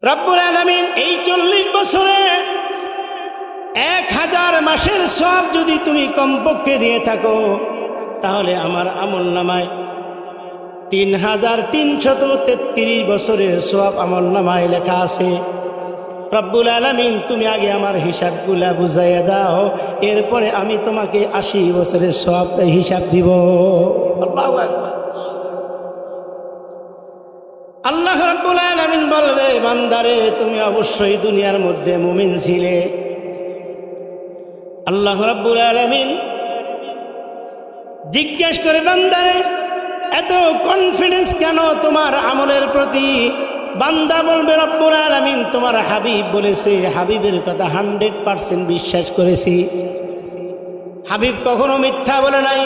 রব্বুল আলামিন এই 40 বছরে 1000 মাসের সওয়াব যদি তুমি কমপক্ষে দিয়ে থাকো, তাহলে আমার আমলনামায় 3333 বছরের সওয়াব আমলনামায় লেখা আছে। রব্বুল আলামিন তুমি আগে আমার হিসাবগুলা বুঝাইয়া দাও, এরপরে আমি তোমাকে 80 বছরের সওয়াব হিসাব দিব। আল্লাহু আকবার। আল্লাহ রাব্বুল আলামিন বলবে, বান্দারে তুমি অবশ্যই দুনিয়ার মধ্যে মুমিন ছিলে। আল্লাহ রাব্বুল আলামিন জিজ্ঞেস করে, বান্দারে এত কনফিডেন্স কেন তোমার আমলের প্রতি? বান্দা বলবে, রব্বুল আলামিন তোমার হাবিব বলেছে, হাবিবের কথা 100% বিশ্বাস করেছি। হাবিব কখনো মিথ্যা বলে নাই।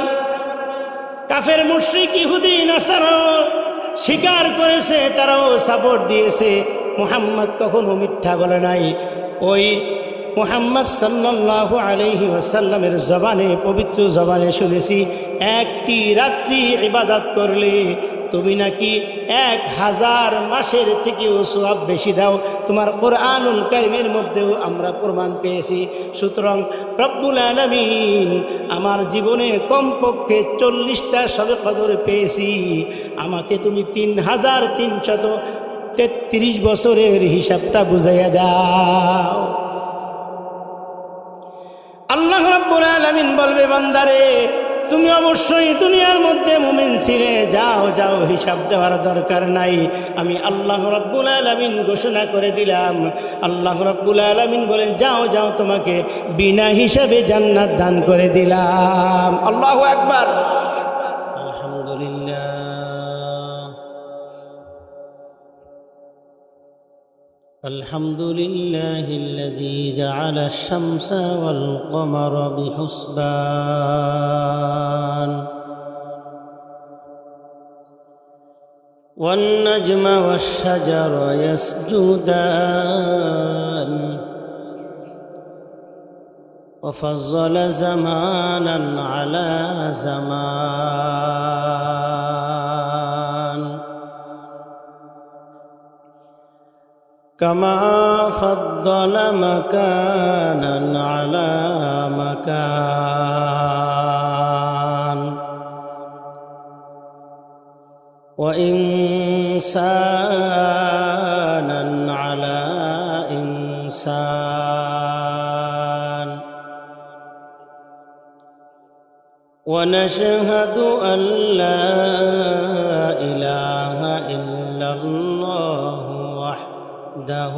কাফের মুশরিক ইহুদি নাসারা স্বীকার করেছে, তারাও সাপোর্ট দিয়েছে। মুহাম্মদ কখনো মিথ্যা বলে নাই। ওই মুহাম্মদ সাল্লাল্লাহু আলাইহি ওয়াসাল্লামের জবানে, পবিত্র জবানে শুনেছি, একটি রাত্রি ইবাদত করলে তুমি নাকি 1000 মাসের থেকেও সওয়াব বেশি দাও। তোমার কোরআনুল কারীমের মধ্যেও আমরা প্রমাণ পেয়েছি। সুতরাং রব্বুল আলামিন আমার জীবনে কমপক্ষে 40টা শবে কদর পেয়েছি, আমাকে তুমি 3333 বছরের হিসাবটা বুঝাইয়া দাও। আল্লাহ রাব্বুল আলামিন বলবে, বান্দারে তুমি অবশ্যই দুনিয়ার মধ্যে মুমিন ছিলে, যাও যাও, হিসাব দেওয়ার দরকার নাই। আমি আল্লাহ রাব্বুল আলামিন ঘোষণা করে দিলাম। আল্লাহ রাব্বুল আলামিন বলেন, যাও যাও, তোমাকে বিনা হিসাবে জান্নাত দান করে দিলাম। আল্লাহু আকবার। আলহামদুলিল্লাহ। الحمد لله الذي جعل الشمس والقمر بحسبان والنجم والشجر يسجدان وفضل زمانا على زمان كما فضل مكانا على مكان وإنسانا على إنسان ونشهد أن لا إله إلا الله وحده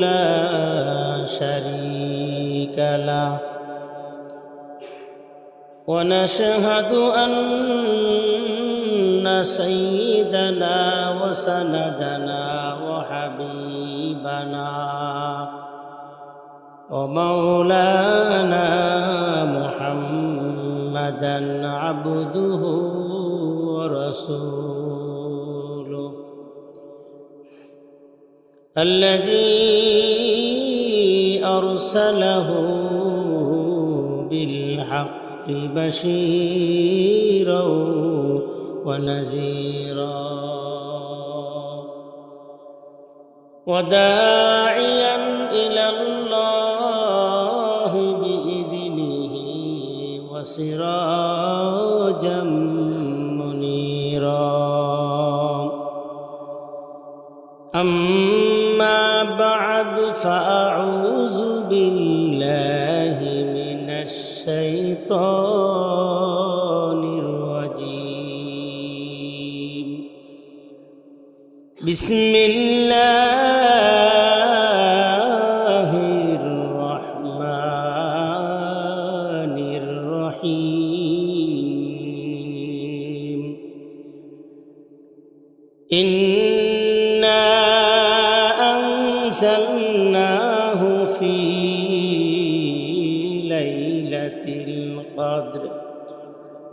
لا شريك له ونشهد أن سيدنا وسندنا وحبيبنا ومولانا محمدا عبده ورسوله الذي أرسله بالحق بشيرا ونذيرا وداعيا إلى الله بإذنه وسراجا منيرا أما بعد فأعوذ بالله من الشيطان الرجيم بسم الله الرحمن الرحيم إنا أنزلناه في ليلة القدر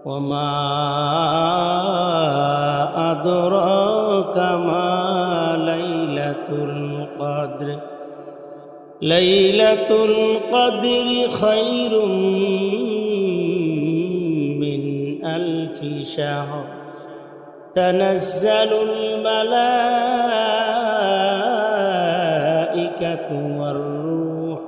وما أدراك ما ليلة القدر ليلة القدر خير من 1000 شهر تنزل الملائكة والملائكة والروح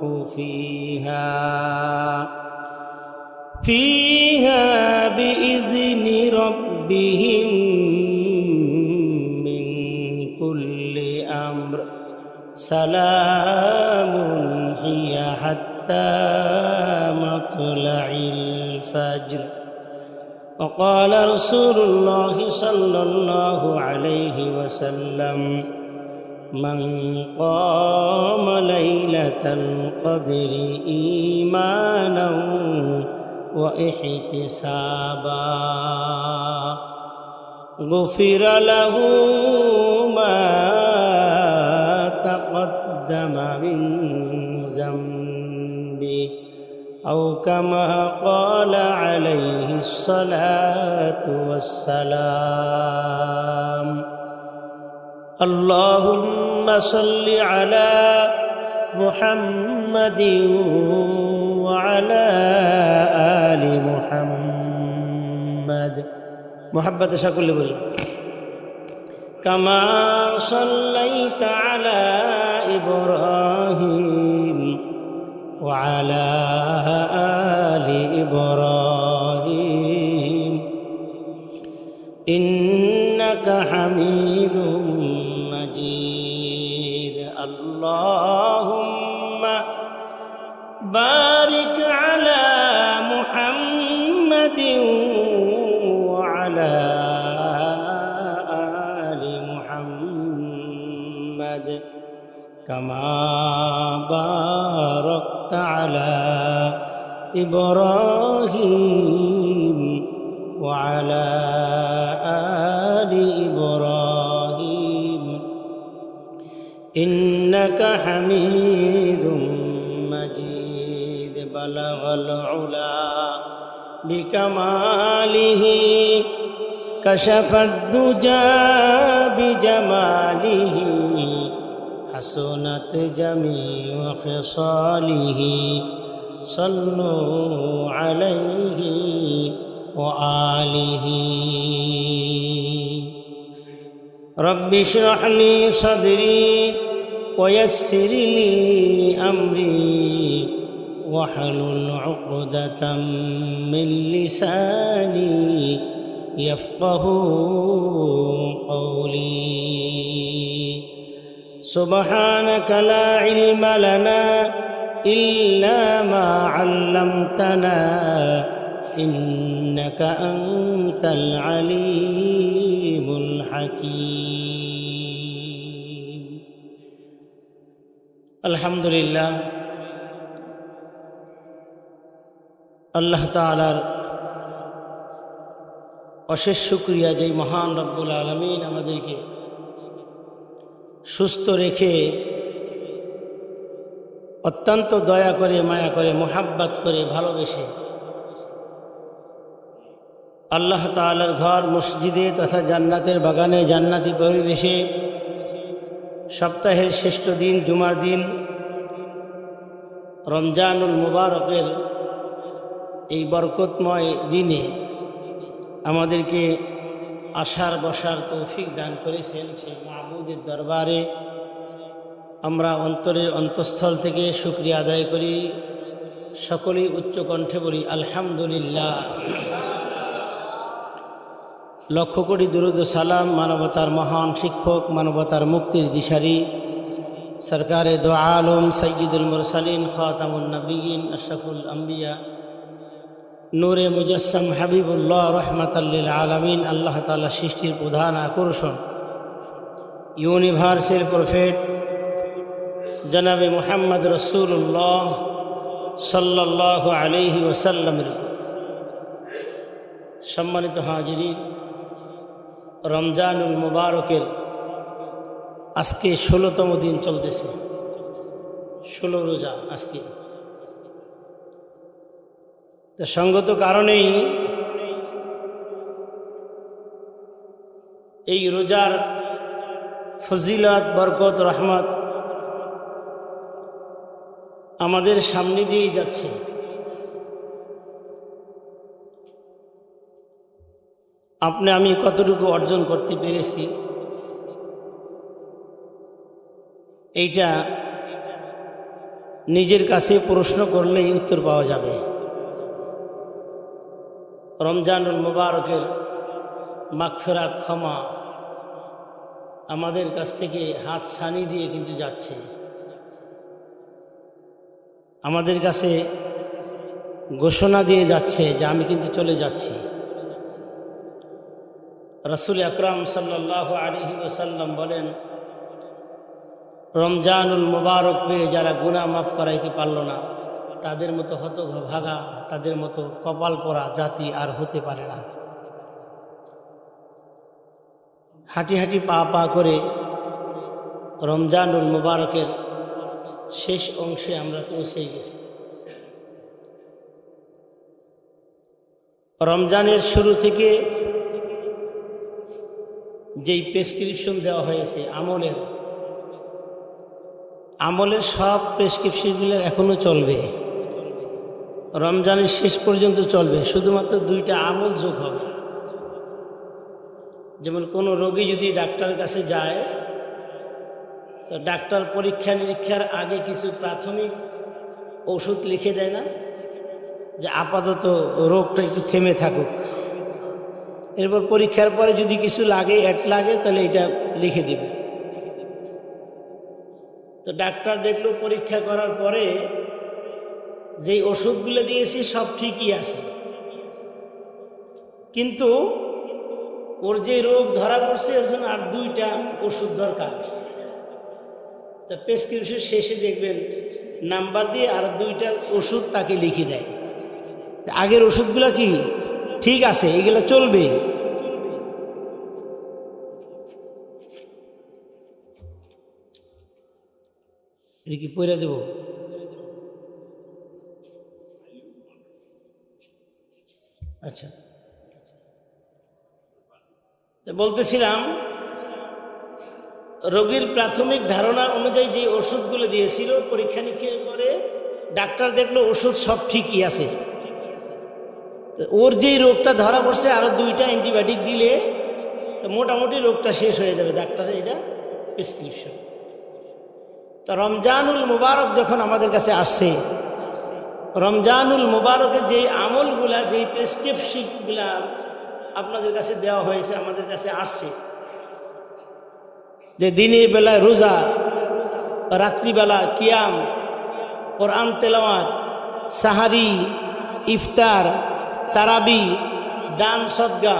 فيها بإذن ربهم من كل أمر سلام هي حتى مطلع الفجر. وقال رسول الله صلى الله عليه وسلم من قام ليلة القدر إيمانا واحتسابا غفر له ما تقدم من ذنبه أو كما قال عليه الصلاة والسلام. اللهم صل على محمد وعلى آل محمد محبة شكل بري كما صليت على إبراهيم وعلى آل إبراهيم إنك حميد مجيد. اللهم بارك على محمد وعلى آل محمد كما باركت على إبراهيم وعلى آل إبراهيم إنك حميد مجيد. بلغ العلا بكماله كشف الدجى بجماله حسنت جميع خصاله صلوا عليه وآله. رب اشرح لي صدري ويسر لي أمري واحلل عقدة من لساني يفقه قولي. سبحانك لا علم لنا إلا ما علمتنا إنك أنت العليم الحكيم. الحمد لله আল্লাহ তাআলার অশেষ শুকরিয়া যে মহান রব্বুল আলামিন আমাদেরকে সুস্থ রেখে অত্যন্ত দয়া করে মায়া করে মোহাব্বত করে ভালোবেসে আল্লাহ তাআলার ঘর মসজিদে তথা জান্নাতের বাগানে জান্নাতি পরিবেশে সপ্তাহের শ্রেষ্ঠ দিন জুমার দিন রমজানুল মুবারকের এই বরকতময় দিনে আমাদেরকে আসার বসার তৌফিক দান করেছেন। সেই মাহবুদের দরবারে আমরা অন্তরের অন্তঃস্থল থেকে শুকরিয়া আদায় করি। সকলেই উচ্চ কণ্ঠে বলি আলহামদুলিল্লাহ। লক্ষ কোটি দুরূদ সালাম মানবতার মহান শিক্ষক, মানবতার মুক্তির দিশারি সরকারে দো আলম সৈয়দুল মুরসালিন খাতামুন নবিয়িন আশরাফুল আম্বিয়া নূরে মুজাসসাম হাবিবুল্লাহ রহমাতাল লিল আলামিন, আল্লাহ তাআলা সৃষ্টির প্রধান আকর্ষণ ইউনিভার্সাল প্রফেট জনাবে মুহাম্মদ রাসূলুল্লাহ সাল্লাল্লাহু আলাইহি ওয়াসাল্লামের সম্মানিত হাজিরিন, রমজানুল মুবারকের আজকে 16তম দিন চলতেছে, 16 রোজা আজকে। তো সঙ্গত কারণেই এই রোজার ফজিলত বরকত রহমত আমাদের সামনে দিয়েই যাচ্ছে। আপনি আমি কতটুকু অর্জন করতে পেরেছি এইটা নিজের কাছে প্রশ্ন করলেই উত্তর পাওয়া যাবে। রমজানুল মুবারকের মাগফিরাত, ক্ষমা আমাদের কাছ থেকে হাত ছানি দিয়ে কিন্তু যাচ্ছে। আমাদের কাছে ঘোষণা দিয়ে যাচ্ছে যে আমি কিন্তু চলে যাচ্ছি। রাসূল আকরাম সাল্লাল্লাহু আলাইহি ওয়াসাল্লাম বলেন, রমজানুল মুবারক পেয়ে যারা গুনাহ মাফ করাইতে পারল না, তাদের মতো হতভাগা, তাদের মতো কপাল পোড়া জাতি আর হতে পারে না। হাঁটি হাঁটি পা পা করে রমজানুল মুবারকের শেষ অংশে আমরা পৌঁছে গেছি। রমজানের শুরু থেকে যেই প্রেসক্রিপশন দেওয়া হয়েছে আমলের সব প্রেসক্রিপশনগুলো এখনো চলবে, রমজানের শেষ পর্যন্ত চলবে। শুধুমাত্র 2টা আমল যোগ হবে। যেমন কোনো রোগী যদি ডাক্তারের কাছে যায়, তো ডাক্তার পরীক্ষা নিরীক্ষার আগে কিছু প্রাথমিক ওষুধ লিখে দেয় না, যে আপাতত রোগটা একটু থেমে থাকুক। এরপর পরীক্ষার পরে যদি কিছু লাগে, অ্যাড লাগে, তাহলে এটা লিখে দেবে। তো ডাক্তার দেখলো পরীক্ষা করার পরে যেই ওষুধগুলো দিয়েছি সব ঠিকই আছে, কিন্তু ওর যে রোগ ধরা পড়ছে ওর জন্য আর 2টা ওষুধ দরকার। তো প্রেসক্রিপশন শেষে দেখবেন নাম্বার দিয়ে আর 2টা ওষুধ তাকে লিখে দেয়। আগের ওষুধগুলো কি ঠিক আছে, এগুলো চলবে। এটা কি পড়ে দেব? আচ্ছা, বলতেছিলাম রোগীর প্রাথমিক ধারণা অনুযায়ী যে ওষুধগুলো দিয়েছিল, পরীক্ষা নিরীক্ষার পরে ডাক্তার দেখলো ওষুধ সব ঠিকই আছে। ওর যেই রোগটা ধরা পড়ছে আরো 2টা অ্যান্টিবায়োটিক দিলে তো মোটামুটি রোগটা শেষ হয়ে যাবে। ডাক্তারের এটা প্রেসক্রিপশন। তো রমজানুল মুবারক যখন আমাদের কাছে আসছে, রমজানুল মুবারকের যেই আমলগুলা, যেই প্রেসক্রিপশনগুলা আপনাদের কাছে দেওয়া হয়েছে, আমাদের কাছে আসছে, যে দিনের বেলায় রোজা, রাত্রিবেলা কিয়াম, কোরআন তেলাওয়াত, সাহারি, ইফতার, তারাবি, দান সদকা,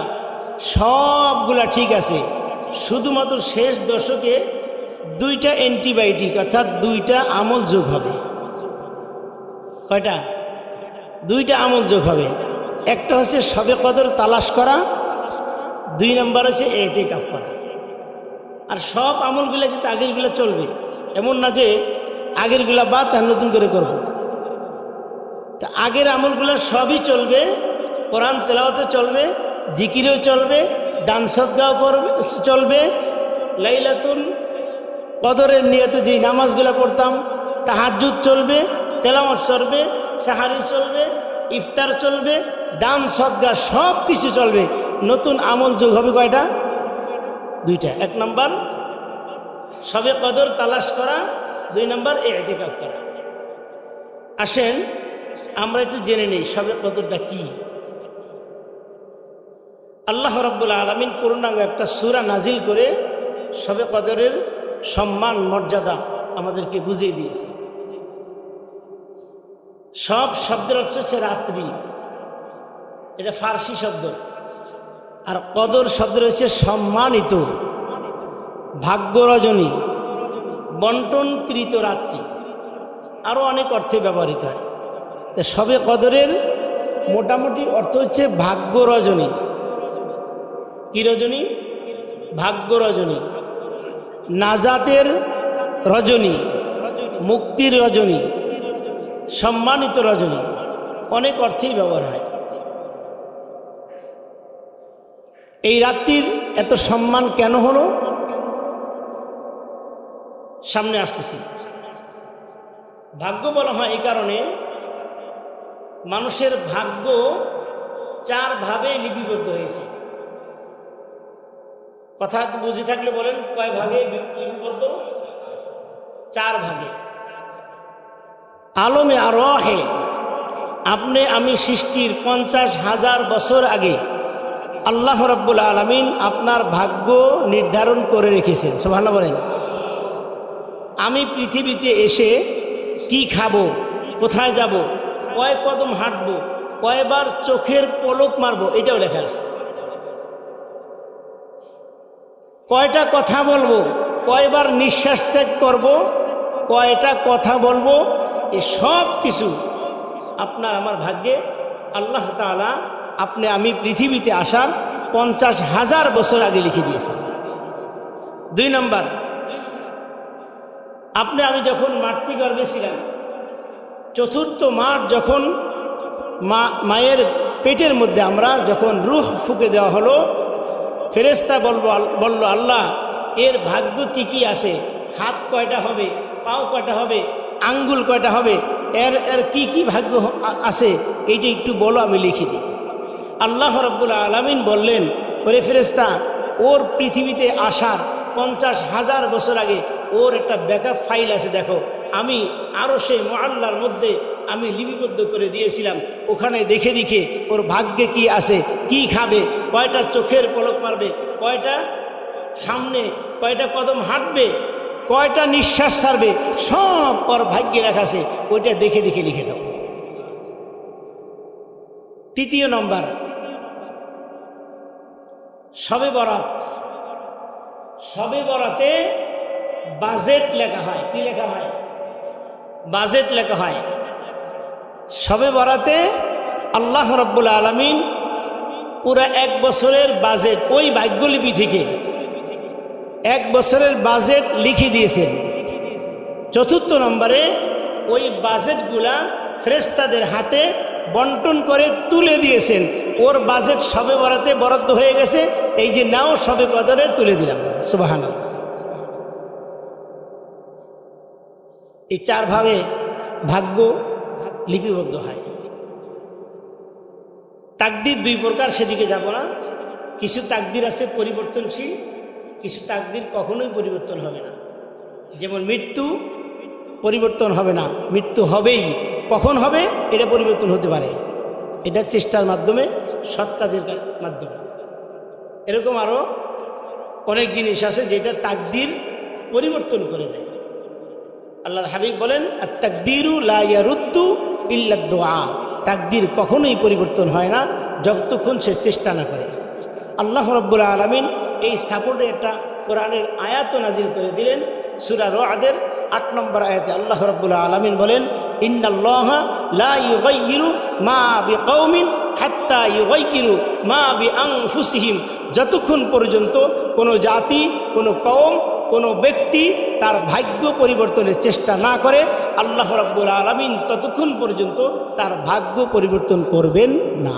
সবগুলা ঠিক আছে। শুধুমাত্র শেষ দশকে 2টা অ্যান্টিবায়োটিক অর্থাৎ 2টা আমল যোগ হবে। কয়টা? 2টা আমল যোগ হবে। একটা হচ্ছে শবে কদর তালাশ করা, 2 নম্বর হচ্ছে ইতিকাফ করা। আর সব আমলগুলো কিন্তু আগেরগুলো চলবে, এমন না যে আগেরগুলা বাদ আর নতুন করে করব। তা আগের আমলগুলো সবই চলবে, কোরআন তেলাওয়াতও চলবে, জিকিরেও চলবে, দান সদকাও করবে, চলবে। লাইলাতুল কদরের নিয়তে যে নামাজগুলো পড়তাম, তাহাজ্জুদ চলবে, তেলাওয়াত চলবে, সাহারি চলবে, ইফতার চলবে, দান সদকা সব কিছু চলবে। নতুন আমল যোগ হবে কয়টা? 2টা। 1 নম্বর শবে কদর তালাশ করা, 2 নম্বর ইতিকাফ করা। আসেন আমরা একটু জেনে নেই শবে কদরটা কি। আল্লাহ রাব্বুল আলামিন পূর্ণাঙ্গ একটা সূরা নাজিল করে শবে কদরের সম্মান মর্যাদা আমাদেরকে বুঝিয়ে দিয়েছে। সব শব্দের অর্থ হচ্ছে রাত্রি, এটা ফার্সি শব্দ। আর কদর শব্দের হচ্ছে সম্মানিত, ভাগ্য রজনী, বন্টনকৃত রাত্রি, আরো অনেক অর্থে ব্যবহৃত হয়। তা শবে কদরের মোটামুটি অর্থ হচ্ছে ভাগ্য রজনী। কি রজনী? ভাগ্য রজনী, নাজাতের রজনী, মুক্তির রজনী, সম্মানিত রজনী, অনেক অর্থেই ব্যবহার হয়। এই রাত্রির এত সম্মান কেন হলো সামনে আসতেছি। ভাগ্য বলা হয় এই কারণে, মানুষের ভাগ্য 4 ভাবে লিপিবদ্ধ হয়েছে। কথা বুঝে থাকলে বলেন কয় ভাগে লিপিবদ্ধ? 4 ভাগে। আলমে আরওয়াহে আপনি আমি সৃষ্টির 50,000 বছর আগে আল্লাহ রাব্বুল আলামিন আপনার ভাগ্য নির্ধারণ করে রেখেছেন। সুবহানাল্লাহ বলেন। আমি পৃথিবীতে এসে কি খাবো, কোথায় যাব, কয় কদম হাঁটবো, কয়বার চোখের পলক মারবো, এটাও লেখা আছে। কয়টা কথা বলবো, কয়বার নিঃশ্বাস ত্যাগ করব, কয়টা কথা বলবো, এ সব কিছু আপনার আমার ভাগ্যে আল্লাহ তাআলা আপনি আমি পৃথিবীতে আসার 50,000 বছর আগে লিখে দিয়েছেন। 2 নম্বর, আপনি আমি যখন মাতৃগর্ভে ছিলাম, 4র্থ মাস যখন মায়ের পেটের মধ্যে আমরা যখন রূহ ফুঁকে দেওয়া হলো, ফেরেশতা বলল আল্লাহ এর ভাগ্য কি কি আছে, হাত কয়টা হবে, পাও কয়টা হবে, আঙ্গুল কয়টা হবে, এর কি কি ভাগ্য আছে, এইটা একটু বলো আমি লিখে দিই। আল্লাহ রাব্বুল আলামিন বললেন, ওরে ফেরেশতা, ওর পৃথিবীতে আসার 50,000 বছর আগে ওর একটা ব্যাকআপ ফাইল আছে, দেখো আমি আরো সেই মুআল্লার মধ্যে আমি লিপিবদ্ধ করে দিয়েছিলাম, ওখানে দেখে দেখে ওর ভাগ্যে কি আছে, কি খাবে, কয়টা চোখের পলক মারবে, কয়টা সামনে, কয়টা কদম হাঁটবে, কয়টা নিঃশ্বাস ছাড়বে, সব ওর ভাগ্যে রাখা আছে, ওইটা দেখে দেখে লিখে দাও। 3য় নম্বর, শবে বরাত। শবে বরাতে বাজেট লেখা হয়। কি লেখা হয়? বাজেট লেখা হয়। শবে বরাতে আল্লাহ রাব্বুল আলামিন পুরা 1 বছরের বাজেট ওই ভাগ্যলিপি থেকে 1 বছরের বাজেট লিখে দিয়েছেন। 4র্থ নম্বরে ওই বাজেটগুলা ফেরেশতাদের হাতে বন্টন করে তুলে দিয়েছেন। ওর বাজেট শবে বরাতে বরাদ্দ হয়ে গেছে, এই যে নাও শবে কদরে তুলে দিলাম। সুবহানাল্লাহ। এই 4 ভাবে ভাগ্য লিপিবদ্ধ হয়। তাকদির 2 প্রকার, সেদিকে যাব না। কিছু তাকদির আছে পরিবর্তনশীল, কিছু তাকদির কখনোই পরিবর্তন হবে না। যেমন মৃত্যু পরিবর্তন হবে না, মৃত্যু হবেই। কখন হবে এটা পরিবর্তন হতে পারে, এটা চেষ্টার মাধ্যমে, সৎ কাজের মাধ্যমে। এরকম আরো অনেক জিনিস আছে যেটা তাকদির পরিবর্তন করে দেয়। আল্লাহর হাবিব বলেন, আত-তাকদিরু লা ইয়ারুদ্দু ইল্লা দুআ। তাকদির কখনোই পরিবর্তন হয় না যতক্ষণ সে চেষ্টা না করে। আল্লাহ রাব্বুল আলামিন এই সাপোর্টে একটা কোরআনের আয়াত নাজিল করে দিলেন। সূরা রা'দের 8 নম্বর আয়াতে আল্লাহ রাব্বুল আলামিন বলেন, ইন্নাল্লাহা লা ইউগাইয়িরু মা বিকওমিন হাত্তা ইউগাইয়িরু মা বিআনফুসিহিম। যতক্ষণ পর্যন্ত কোনো জাতি, কোনো কওম, কোনো ব্যক্তি তার ভাগ্য পরিবর্তনের চেষ্টা না করে, আল্লাহ রাব্বুল আলামিন ততক্ষণ পর্যন্ত তার ভাগ্য পরিবর্তন করবেন না।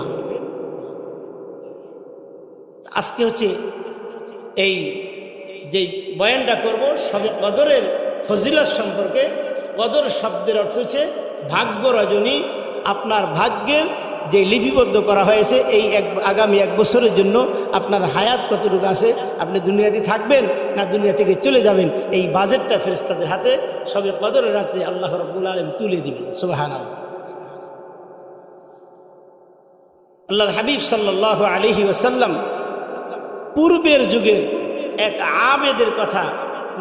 আজকে হচ্ছে এই যে বয়ানটা করব শবে কদরের ফজিলত সম্পর্কে। কদর শব্দের অর্থ হচ্ছে ভাগ্য রজনী। আপনার ভাগ্যের যে লিপিবদ্ধ করা হয়েছে এই আগামী 1 বছরের জন্য আপনার হায়াত কতটুকু আছে, আপনি দুনিয়াতে থাকবেন না দুনিয়া থেকে চলে যাবেন, এই বাজেটটা ফেরেশতাদের হাতে শবে কদরের রাত্রে আল্লাহ রাব্বুল আলামিন তুলে দিবেন। সুবহানাল্লাহ। আল্লাহর হাবিব সাল্লাল্লাহু আলাইহি ওয়াসাল্লাম পূর্বের যুগের এক আবেদের কথা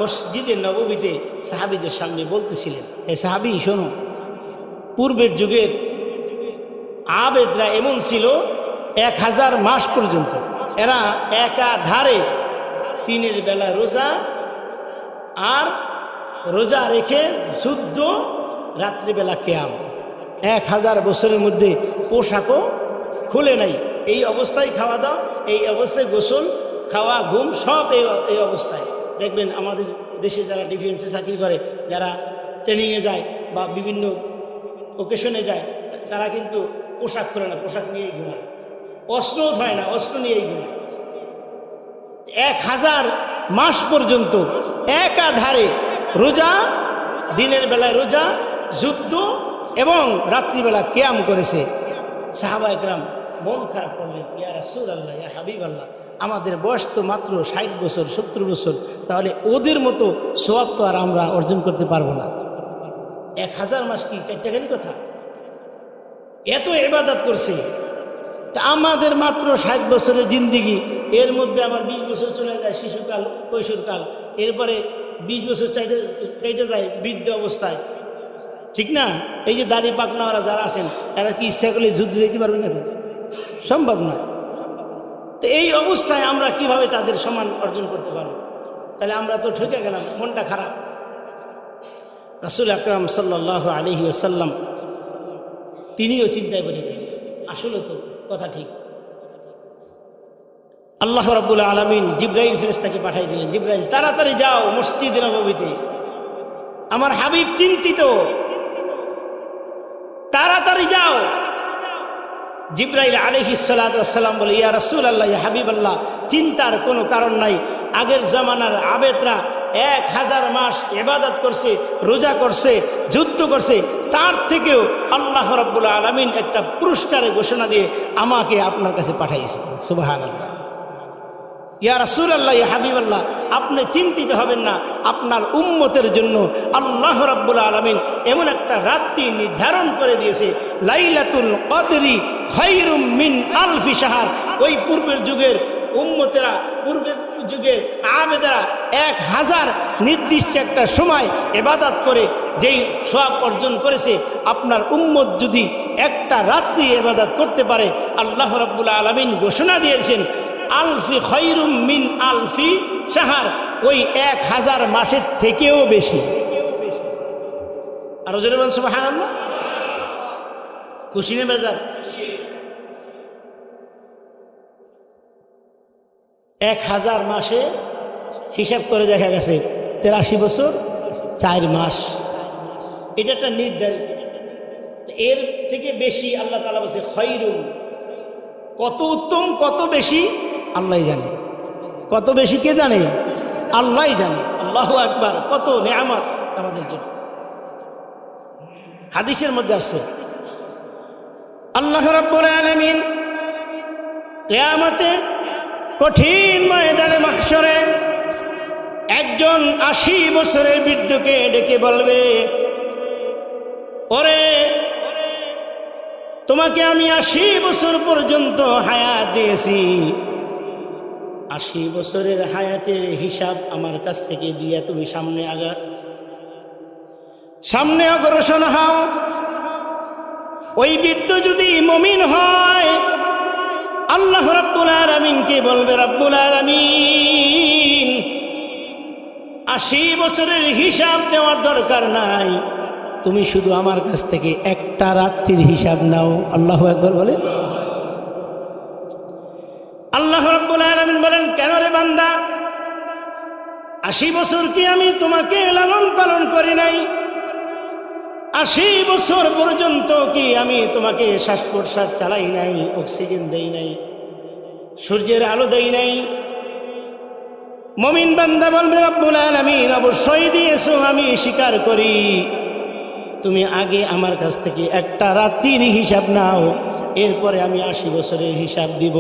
মসজিদে নববীতে সাহাবীদের সামনে বলতেছিলেন। এই সাহাবী শোনো, পূর্বের যুগের আবেদরা এমন ছিল 1000 মাস পর্যন্ত এরা একাধারে 3 বেলা রোজা আর রোজা রেখে যুদ্ধ, রাত্রিবেলা কিয়াম। 1000 বছরের মধ্যে পোশাকও খুলে নাই, এই অবস্থায় খাওয়া দাওয়া, এই অবস্থায় গোসল, খাওয়া, ঘুম সব এই অবস্থায়। দেখবেন আমাদের দেশে যারা ডিফেন্সে চাকরি করে, যারা ট্রেনিংয়ে যায় বা বিভিন্ন ওকেশনে যায়, তারা কিন্তু পোশাক খোলে না, পোশাক নিয়েই ঘুমায়। অস্ত্র হয় না, অস্ত্র নিয়েই ঘুমায়। 1000 মাস পর্যন্ত একাধারে রোজা, দিনের বেলায় রোজা, যুদ্ধ এবং রাত্রিবেলা কিয়াম করেছে। সাহাবা একরাম মন খারাপ করলেন, ইয়া রাসূলুল্লাহ, ইয়া হাবিবাল্লাহ, আমাদের বয়স তো মাত্র 60 বছর 70 বছর, তাহলে ওদের মতো সওয়াব তো আর আমরা অর্জন করতে পারবো না। 1000 মাস কি 4 টাকারই কথা? এত ইবাদত করছে। তা আমাদের মাত্র 60 বছরের জিন্দিগি, এর মধ্যে আবার 20 বছর চলে যায় শিশুকাল, কৈশোরকাল, এরপরে 20 বছর কেটে যায় বৃদ্ধ অবস্থায়, ঠিক না? এই যে দাড়ি পাকনাওয়ারা যারা আছেন, এরা কি ইচ্ছা করলে যুদ্ধ দিতে পারবে না? সম্ভব না। তো এই অবস্থায় আমরা কিভাবে তাদের সম্মান অর্জন করতে পারবো? তাহলে আমরা তো ঠকে গেলাম, মনটা খারাপ। রাসূল আকরাম সাল্লাল্লাহু আলাইহি ওয়াসাল্লাম তিনিও চিন্তায় পড়ে গেলেন, আসলে তো কথা ঠিক। আল্লাহ রাব্বুল আলামিন জিবরাইল ফেরেশতাকে পাঠিয়ে দিলেন, জিবরাইল তাড়াতাড়ি যাও মসজিদে নববীতে, আমার হাবিব চিন্তিত, তাড়াতাড়ি যাও। জিবরাইল আলাইহিস সালাতু ওয়াস সালাম বলে, ইয়া রাসূলুল্লাহ, ইয়া হাবিবাল্লাহ, চিন্তার কোনো কারণ নাই। আগের জামানার আবেদরা 1000 মাস ইবাদত করছে, রোজা করছে, যুদ্ধ করছে, তার থেকেও আল্লাহ রাব্বুল আলামিন একটা পুরস্কারের ঘোষণা দিয়ে আমাকে আপনার কাছে পাঠাইছে। সুবহানাল্লাহ। ইয়া রাসূলুল্লাহ, ইয়া হাবিবাল্লাহ, আপনি চিন্তিত হবেন না, আপনার উম্মতের জন্য আল্লাহ রাব্বুল আলামিন এমন একটা রাত্রি নির্ধারণ করে দিয়েছে, লাইলাতুল কদরি খায়রুম মিন আলফি শাহর। ওই পূর্বের যুগের উম্মতেরা, পূর্বের যুগের আবেদেরা 1000 নির্দিষ্ট একটা সময় ইবাদত করে যেই সওয়াব অর্জন করেছে, আপনার উম্মত যদি একটা রাত্রি ইবাদত করতে পারে, আল্লাহ রাব্বুল আলামিন ঘোষণা দিয়েছেন আলফি খায়রুম মিন আলফি শাহর, ওই 1000 মাসের থেকেও বেশি। আর জোরে বলুন সুবহানাল্লাহ। খুশি না বেজার? 1000 মাসে হিসাব করে দেখা গেছে 83 বছর 4 মাস, এটা একটা নির্ধারিত। এর থেকে বেশি আল্লাহ তাআলা বলছে খায়রুম, কত উত্তম, কত বেশি আল্লাহই জানে। কত বেশি কে জানে? আল্লাহই জানে। আল্লাহু আকবার। কত নেয়ামত আমাদের জন্য। হাদিসের মধ্যে আসছে আল্লাহ রাব্বুল আলামিন কিয়ামতে কঠিন ময়দানে মাহশরে একজন 80 বছরের বৃদ্ধকে ডেকে বলবে, ওরে, তোমাকে আমি 80 বছর পর্যন্ত হায়াত দিয়েছি, 80 বছরের হায়াতের হিসাব আমার কাছ থেকে দিয়ে তুমি সামনে অগ্রসর হও। ওই বৃদ্ধ যদি মুমিন হয়, আল্লাহ রাব্বুল আলামিনকে বলবে, রাব্বুল আলামিন 80 বছরের হিসাব দেওয়ার দরকার নাই, তুমি শুধু আমার কাছ থেকে একটা রাত্রির হিসাব নাও। আল্লাহু আকবার বলে। আল্লাহ রাব্বুল আলামিন বলেন, কেন রে বান্দা, 80 বছর কি আমি তোমাকে লালন পালন করি নাই? 80 বছর পর্যন্ত কি আমি তোমাকে শ্বাস প্রশ্বাস চালাই নাই, অক্সিজেন দেই নাই, সূর্যের আলো দেই নাই? মুমিন বান্দা বলবে, রব্বুল আলামিন অবশ্যই দিয়েছো, আমি স্বীকার করি। তুমি আগে আমার কাছ থেকে একটা রাত্রির হিসাব নাও, এরপরে আমি 80 বছরের হিসাব দিব।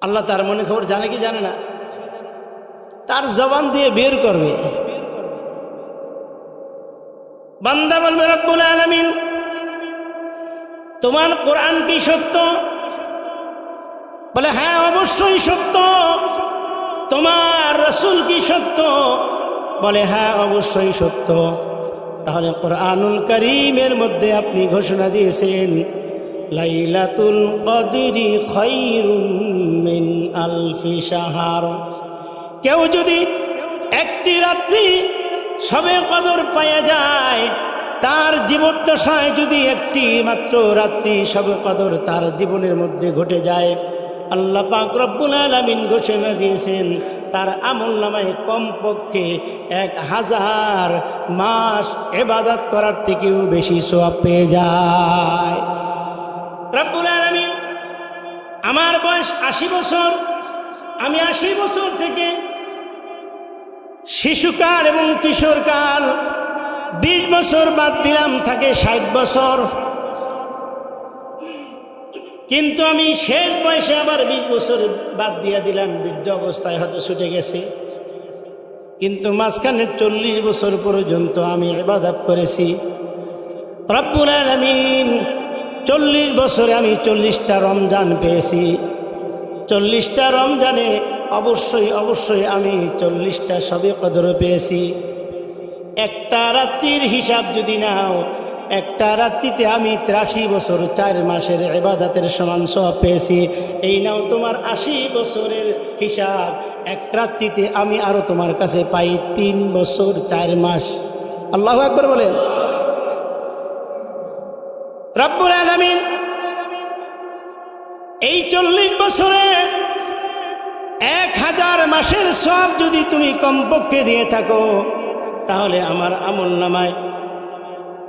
আল্লাহ তার মনে খবর জানে কি জানে না? তার জবান দিয়ে বের করবে। বান্দা বলবে, রব্বুল আলামিন তোমার কোরআন কি সত্য? বলে, হ্যাঁ অবশ্যই সত্য। তোমার রাসূল কি সত্য? বলে, হ্যাঁ অবশ্যই সত্য। তাহলে কোরআনুল কারীমের মধ্যে আপনি ঘোষণা দিয়েছেন, লাইলাতুল কদরি খায়রুম মিন আলফি শাহর। কেউ যদি একটি রাত্রি শবে কদর পাওয়া যায়, তার জীবদ্দশায় যদি একটি মাত্র রাত্রি শবে কদর তার জীবনের মধ্যে ঘটে যায়, আল্লাহ পাক রব্বুল আলামিন ঘোষণা দিয়েছেন তার আমলনামায় কমপক্ষে 1000 মাস ইবাদত করার থেকেও বেশি সওয়াব পেয়ে যায়। রব্বুল আলামিন, আমার বয়স 80 বছর, আমি 80 বছর থেকে শিশুকাল এবং কিশোরকাল 20 বছর বাদ দিলাম, থাকে 60 বছর। কিন্তু আমি শেষ বয়সে আবার 20 বছর বাদ দিয়ে দিলাম, বৃদ্ধ অবস্থায় হয়তো ছুটে গেছে। কিন্তু মাঝখানে 40 বছর পর্যন্ত আমি ইবাদত করেছি। রব্বুল আলামিন 40 বছরে আমি 40টা রমজান পেয়েছি। 40টা রমজানে অবশ্যই আমি 40টা শবে কদর পেয়েছি। একটা রাত্রির হিসাব যদি নাও, একটা রাত্রিতে আমি 83 বছর 4 মাসের ইবাদতের সমান সওয়াব পেয়েছি। এই নাও তোমার 80 বছরের হিসাব। এক রাত্রিতে আমি আরো তোমার কাছে পাই 3 বছর 4 মাস। আল্লাহু আকবার বলেন। রব্বুল আলামিন এই 40 বছরে 1000 মাসের সওয়াব যদি তুমি কমপক্ষে দিয়ে থাকো, তাহলে আমার আমলনামায়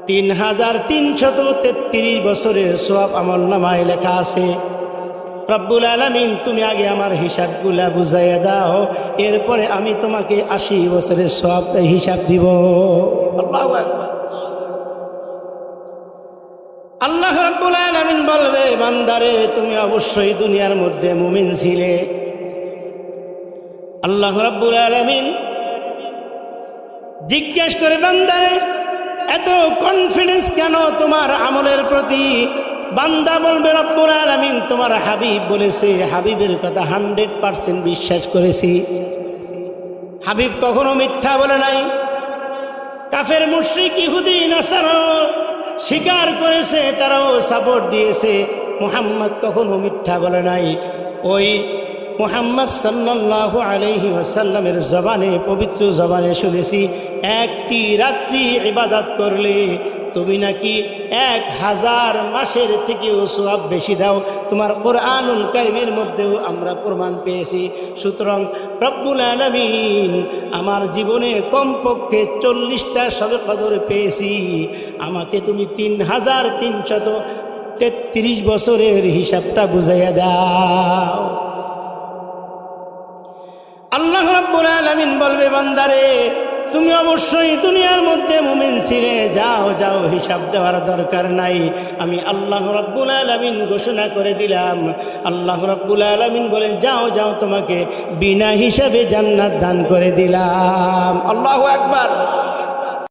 3333 বছরের সওয়াব আমলনামায় লেখা আছে। রব্বুল আলামিন তুমি আগে আমার হিসাবগুলা বুঝাইয়া দাও, এরপরে আমি তোমাকে 80 বছরের সওয়াব হিসাব দিব। আল্লাহু আকবার। আল্লাহ রাব্বুল আলামিন বলবে, বান্দারে তুমি অবশ্যই দুনিয়ার মধ্যে মুমিন ছিলে। আল্লাহ রাব্বুল আলামিন জিজ্ঞেস করে, বান্দারে এত কনফিডেন্স কেন তোমার আমলের প্রতি? বান্দা বলবে, রব্বুল আলামিন তোমার হাবিব বলেছে, হাবিবের কথা 100% বিশ্বাস করেছি। হাবিব কখনো মিথ্যা বলে নাই। কাফের মুশরিক ইহুদি নাসারা স্বীকার করেছে, তারাও সাপোর্ট দিয়েছে। মুহাম্মদ কখনো মিথ্যা বলে নাই। ওই মুহাম্মদ সাল্লাল্লাহু আলাইহি ওয়াসাল্লামের জবানে, পবিত্র জবানে শুনেছি, একটি রাত্রি ইবাদত করলে তুমি নাকি 1000 মাসের থেকেও সওয়াব বেশি দাও। তোমার কোরআনুল কারীমের মধ্যেও আমরা প্রমাণ পেয়েছি। সুতরাং রব্বুল আলামিন আমার জীবনে কমপক্ষে 40টা শবে কদর পেয়েছি। আমাকে তুমি 3333 বছরের হিসাবটা বুঝাইয়া দাও। আল্লাহ রাব্বুল আলামিন বলবে, বান্দারে তুমি অবশ্যই দুনিয়ার মধ্যে মুমিন ছিলে, যাও যাও, হিসাব দেওয়ার দরকার নাই। আমি আল্লাহ রাব্বুল আলামিন ঘোষণা করে দিলাম। আল্লাহ রাব্বুল আলামিন বলে, যাও যাও, তোমাকে বিনা হিসাবে জান্নাত দান করে দিলাম। আল্লাহু আকবার।